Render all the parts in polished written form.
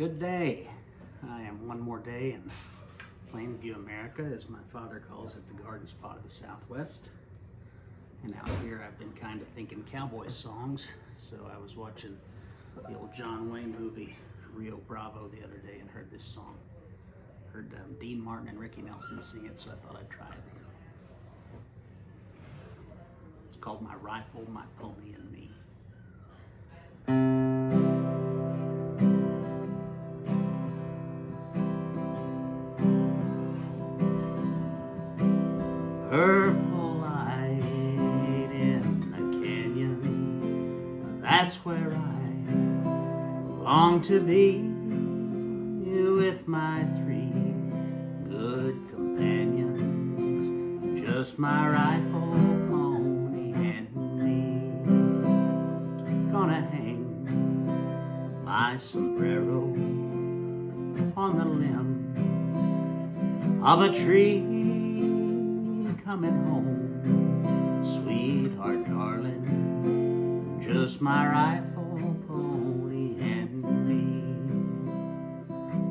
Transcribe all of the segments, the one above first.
Good day. I am one more day in Plainview, America, as my father calls it, the garden spot of the Southwest. And out here I've been kind of thinking cowboy songs, so I was watching the old John Wayne movie, Rio Bravo, the other day and heard this song. Heard Dean Martin and Ricky Nelson sing it, so I thought I'd try it. It's called My Rifle, My Pony, and Me. Purple light in the canyon, that's where I long to be, with my three good companions, just my rifle, pony, and me. Gonna hang my sombrero on the limb of a tree, coming home, sweetheart darling, just my rifle, pony, and me.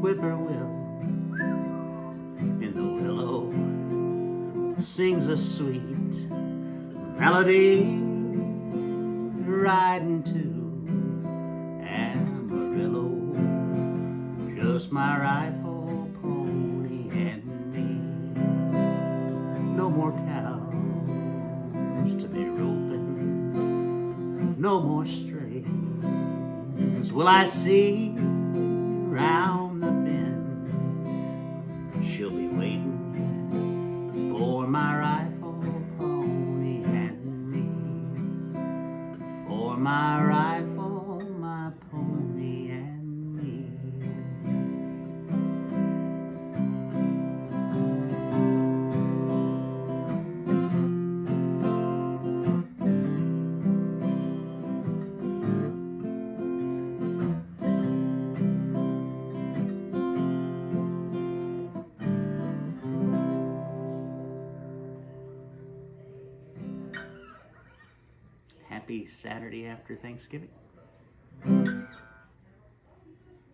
Whippoorwill in the willow sings a sweet melody, riding to Amarillo, just my rifle, pony, and me. No more cows to be roping, no more strays will I see round the bend. She'll be waiting for my rifle, pony, and me, for my rifle, my pony, and me. Happy Saturday after Thanksgiving.